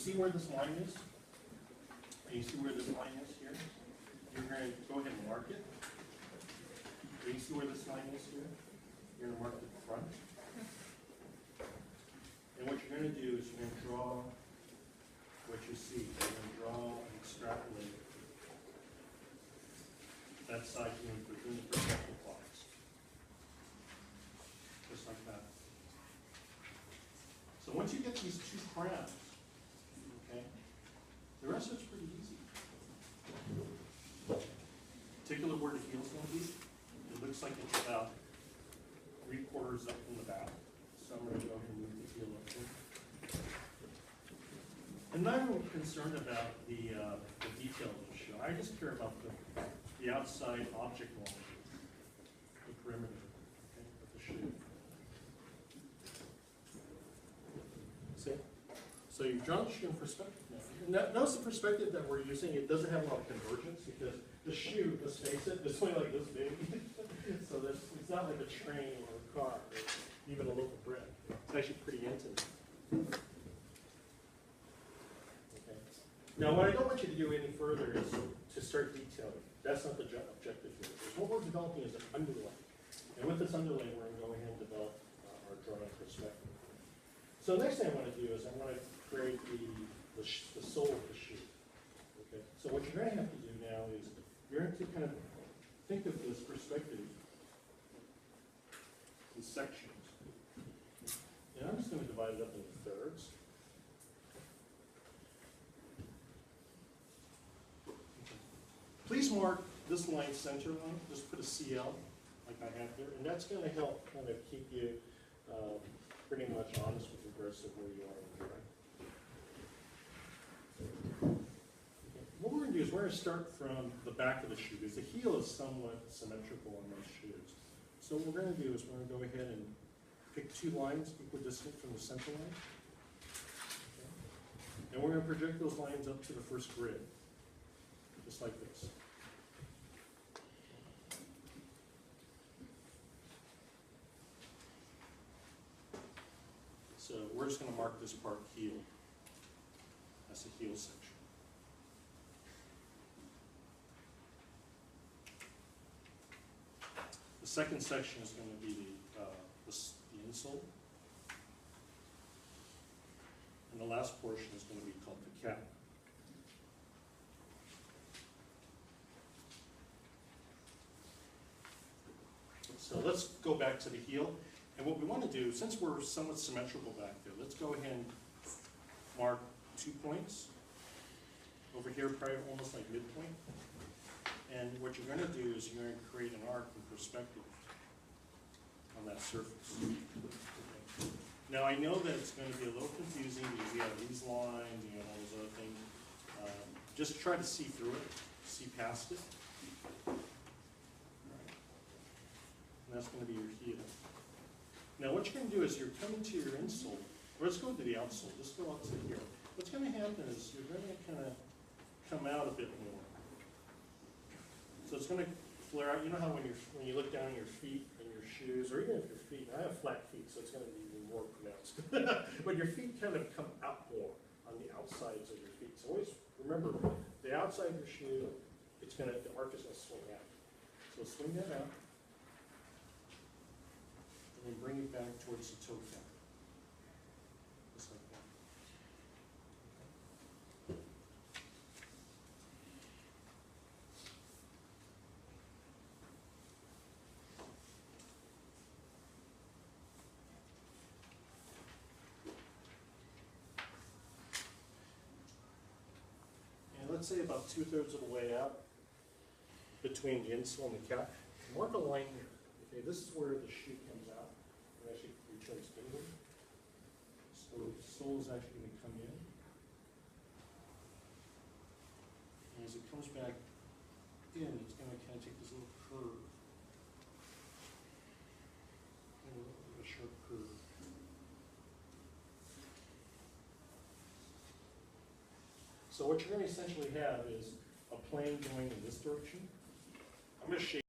see where this line is? And you see where this line is here? You're going to go ahead and mark it. Do you see where this line is here? You're going to mark the front. And what you're going to do is you're going to draw what you see. You're going to draw and extrapolate that side unit within the perspective lines. Just like that. So once you get these two parameters, okay, the rest of it's pretty easy. Particular where the heel's going to be, it looks like it's about 3/4 up in the back. So I'm going to go ahead and move the heel up here. And I'm not concerned about the detail of the shoe. I just care about the outside object line, the perimeter, okay, of the shoe. See? So you've drawn the shoe in perspective now. Notice the perspective that we're using, it doesn't have a lot of convergence because the shoe, let's face it, is only like this big. So it's not like a train or a car or even a loaf of bread. It's actually pretty intimate. Okay. Now what I don't want you to do any further is to start detailing. That's not the objective here. What we're developing is an underlay. And with this underlay, we're going to go ahead and develop our drawing perspective. So the next thing I want to do is I want to create the sole of the shoe. Okay. So what you're going to have to do now is you're going to kind of think of this perspective in sections. And I'm just going to divide it up into thirds. Please mark this line center line. Just put a CL like I have there, and that's going to help kind of keep you pretty much honest with regards to where you are in the drawing. Okay. What we're going to do is we're going to start from the back of the shoe, because the heel is somewhat symmetrical on most shoes. So what we're going to do is we're going to go ahead and pick two lines equidistant from the center line. Okay. And we're going to project those lines up to the first grid, just like this. So we're just going to mark this part heel. That's the heel section. The second section is going to be the insole. And the last portion is going to be called the cap. So let's go back to the heel. And what we want to do, since we're somewhat symmetrical back there, let's go ahead and mark 2 points. Over here, probably almost like midpoint. And what you're going to do is you're going to create an arc in perspective on that surface. Okay. Now I know that it's going to be a little confusing because you have these lines, you have all those other things. Just try to see through it, see past it. All right. And that's going to be your heel. Now what you're going to do is you're coming to your insole, or let's go to the outsole, let's go out to here. What's going to happen is you're going to kind of come out a bit more. So it's going to flare out. You know how when you look down at your feet and your shoes, or even if your feet, I have flat feet, so it's going to be even more pronounced. But your feet kind of come out more on the outsides of your feet. So always remember, the outside of your shoe, the arc is going to swing out. So swing that out. And then bring it back towards the toe cap. Just like that. And let's say about 2/3 of the way out between the insole and the cap, mark a line here. Okay, this is where the shoe comes out. It actually returns inward. So the sole is actually going to come in. And as it comes back in, it's going to kind of take this little curve. And a little bit of a sharp curve. So what you're going to essentially have is a plane going in this direction. I'm going to shape